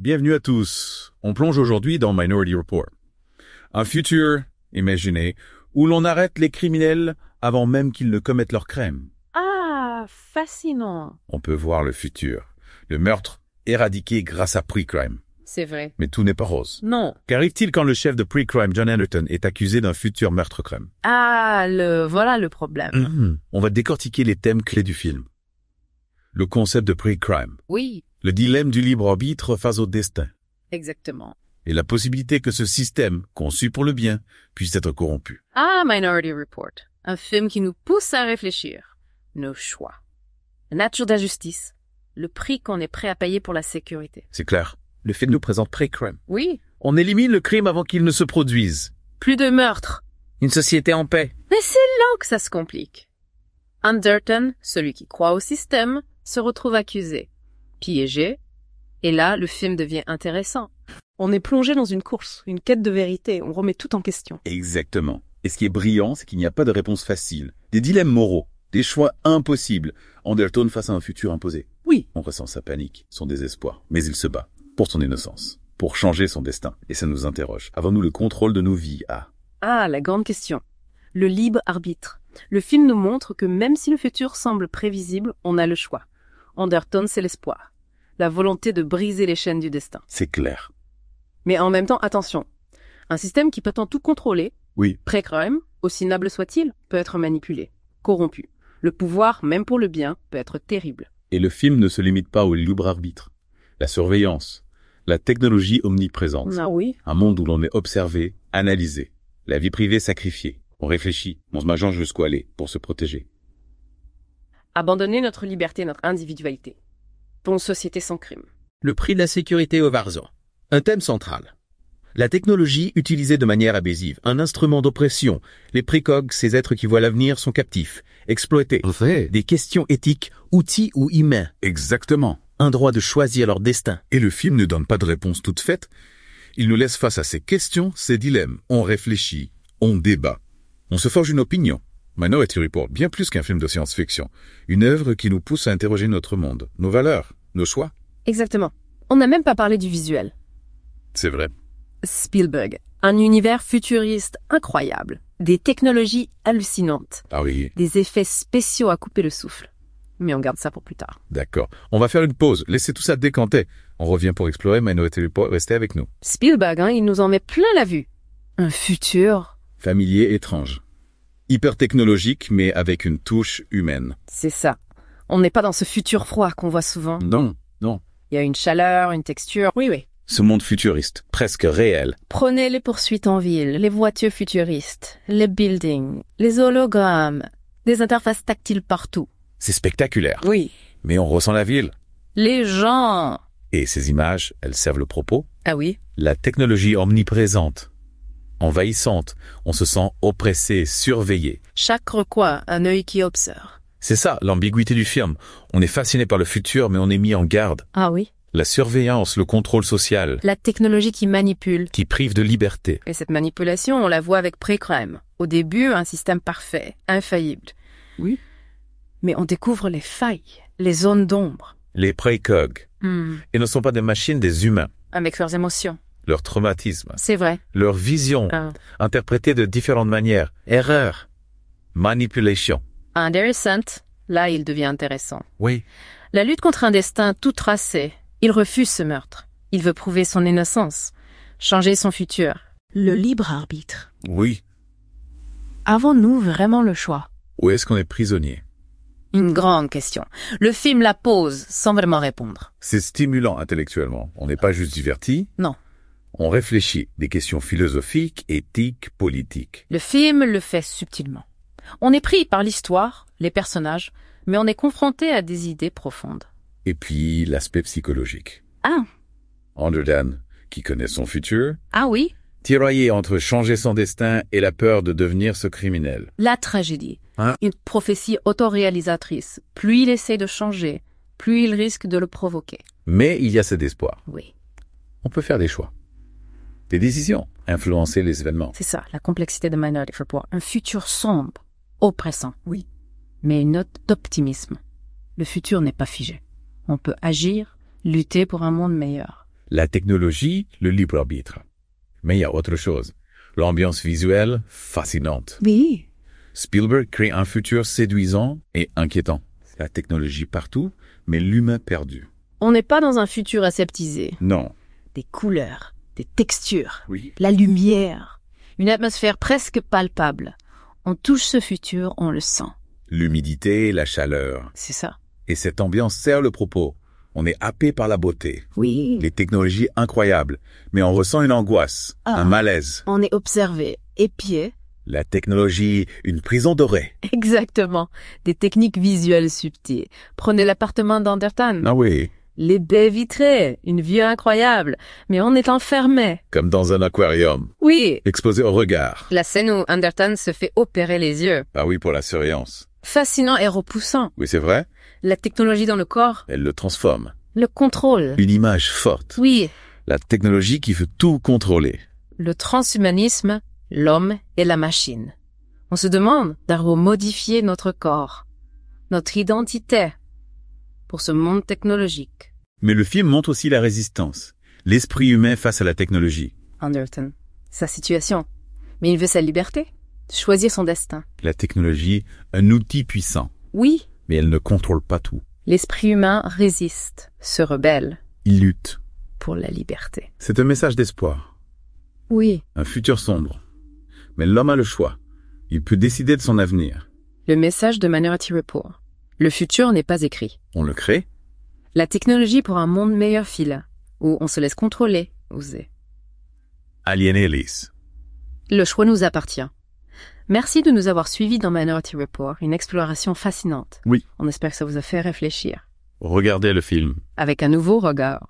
Bienvenue à tous. On plonge aujourd'hui dans Minority Report. Un futur, imaginé, où l'on arrête les criminels avant même qu'ils ne commettent leur crime. Ah, fascinant. On peut voir le futur. Le meurtre éradiqué grâce à Pre-Crime. C'est vrai. Mais tout n'est pas rose. Non. Qu'arrive-t-il quand le chef de Pre-Crime, John Anderton, est accusé d'un futur meurtre-crime? Ah, voilà le problème. On va décortiquer les thèmes clés du film. Le concept de Pre-Crime. Oui, Le dilemme du libre arbitre face au destin. exactement. Et la possibilité que ce système, conçu pour le bien, puisse être corrompu. Ah, Minority Report. Un film qui nous pousse à réfléchir. Nos choix. La nature de la justice. Le prix qu'on est prêt à payer pour la sécurité. C'est clair. Le film nous présente Pre-Crime. Oui. On élimine le crime avant qu'il ne se produise. Plus de meurtres. Une société en paix. Mais c'est là que ça se complique. Anderton, celui qui croit au système, se retrouve accusé. Piégé. Et là, le film devient intéressant. On est plongé dans une course, une quête de vérité, on remet tout en question. Exactement. Et ce qui est brillant, c'est qu'il n'y a pas de réponse facile. Des dilemmes moraux, des choix impossibles. Anderton face à un futur imposé. Oui. On ressent sa panique, son désespoir. Mais il se bat. Pour son innocence. Pour changer son destin. Et ça nous interroge. Avons-nous le contrôle de nos vies? Ah, la grande question. Le libre arbitre. Le film nous montre que même si le futur semble prévisible, on a le choix. Anderton, c'est l'espoir. La volonté de briser les chaînes du destin. C'est clair. Mais en même temps, attention. Un système qui prétend tout contrôler, Oui. Pre-Crime, aussi noble soit-il, peut être manipulé, corrompu. Le pouvoir, même pour le bien, peut être terrible. Et le film ne se limite pas au libre arbitre. La surveillance. La technologie omniprésente. Ah oui. Un monde où l'on est observé, analysé. La vie privée sacrifiée. On réfléchit, on se m'agence jusqu'où aller pour se protéger. Abandonner notre liberté, notre individualité. Pour une société sans crime. Le prix de la sécurité au Warzone. Un thème central. La technologie utilisée de manière abusive, un instrument d'oppression. Les précogs, ces êtres qui voient l'avenir, sont captifs, exploités. Des questions éthiques, outils ou humains. Exactement. Un droit de choisir leur destin. Et le film ne donne pas de réponse toute faite. Il nous laisse face à ces questions, ces dilemmes. On réfléchit, on débat. On se forge une opinion. Minority Report, bien plus qu'un film de science-fiction. Une œuvre qui nous pousse à interroger notre monde, nos valeurs, nos choix. Exactement. On n'a même pas parlé du visuel. C'est vrai. Spielberg. Un univers futuriste incroyable. Des technologies hallucinantes. Ah oui, Des effets spéciaux à couper le souffle. Mais on garde ça pour plus tard. d'accord. On va faire une pause. Laissez tout ça décanter. On revient pour explorer Minority Report. Restez avec nous. Spielberg, il nous en met plein la vue. Un futur. Familier étrange. Hyper technologique, mais avec une touche humaine. C'est ça. On n'est pas dans ce futur froid qu'on voit souvent. Non, non. Il y a une chaleur, une texture. Oui. Ce monde futuriste, presque réel. Prenez les poursuites en ville, les voitures futuristes, les buildings, les hologrammes, des interfaces tactiles partout. C'est spectaculaire. Oui. Mais on ressent la ville. Les gens. Et ces images, elles servent le propos. Ah oui. La technologie omniprésente, envahissante. On se sent oppressé, surveillé. Chaque recoin, un œil qui observe. C'est ça, l'ambiguïté du film. On est fasciné par le futur, mais on est mis en garde. Ah oui. La surveillance, le contrôle social, La technologie qui manipule. qui prive de liberté. Et cette manipulation, on la voit avec Pre-Crime. Au début, un système parfait, infaillible. Oui. Mais on découvre les failles, les zones d'ombre. Les précogs. Ils ne sont pas des machines, des humains. Avec leurs émotions. Leur traumatisme, C'est vrai. leur vision, Ah. interprétée de différentes manières. Erreur, manipulation. Intéressant. Là, il devient intéressant. Oui. La lutte contre un destin tout tracé. Il refuse ce meurtre. Il veut prouver son innocence. Changer son futur. Le libre arbitre. Oui. Avons-nous vraiment le choix? Ou est-ce qu'on est prisonnier? Une grande question. Le film la pose sans vraiment répondre. C'est stimulant intellectuellement. On n'est pas juste diverti. Non. On réfléchit. Des questions philosophiques, éthiques, politiques. Le film le fait subtilement. On est pris par l'histoire, les personnages, mais on est confronté à des idées profondes. Et puis, l'aspect psychologique. Ah. Anderton, qui connaît son futur, Ah oui. tiraillé entre changer son destin et la peur de devenir ce criminel. La tragédie. Hein? Une prophétie autoréalisatrice. Plus il essaie de changer, plus il risque de le provoquer. Mais il y a cet espoir. Oui. On peut faire des choix. Des décisions. Influencer les événements. C'est ça, la complexité de Minority Report. Un futur sombre, oppressant. Oui. Mais une note d'optimisme. Le futur n'est pas figé. On peut agir, lutter pour un monde meilleur. La technologie, le libre arbitre. Mais il y a autre chose. L'ambiance visuelle, fascinante. Oui. Spielberg crée un futur séduisant et inquiétant. La technologie partout, mais l'humain perdu. On n'est pas dans un futur aseptisé. Non. Des couleurs, des textures, Oui. la lumière. Une atmosphère presque palpable. On touche ce futur, on le sent. L'humidité, la chaleur. C'est ça. Et cette ambiance sert le propos. On est happé par la beauté. Oui. Les technologies incroyables. Mais on ressent une angoisse, un malaise. On est observé, épié. La technologie, une prison dorée. Exactement. Des techniques visuelles subtiles. Prenez l'appartement d'Anderton. Ah oui, Les baies vitrées. Une vue incroyable. Mais on est enfermé. comme dans un aquarium, Oui. exposé au regard. La scène où Anderton se fait opérer les yeux. Ah oui, pour la surveillance. Fascinant et repoussant. Oui, c'est vrai, La technologie dans le corps. elle le transforme. Le contrôle. Une image forte. Oui. La technologie qui veut tout contrôler. Le transhumanisme, l'homme et la machine. On se demande d'avoir modifié notre corps, notre identité, pour ce monde technologique. Mais le film montre aussi la résistance. L'esprit humain face à la technologie. Anderton, sa situation. Mais il veut sa liberté, choisir son destin. La technologie, un outil puissant. Oui, Mais elle ne contrôle pas tout. l'esprit humain résiste, se rebelle Il lutte. pour la liberté. C'est un message d'espoir. Oui, Un futur sombre. Mais l'homme a le choix. Il peut décider de son avenir. le message de Minority Report. Le futur n'est pas écrit. On le crée. La technologie pour un monde meilleur file, où on se laisse contrôler, oser. Alien Alice. Le choix nous appartient. Merci de nous avoir suivis dans Minority Report, une exploration fascinante. Oui. On espère que ça vous a fait réfléchir. Regardez le film. Avec un nouveau regard.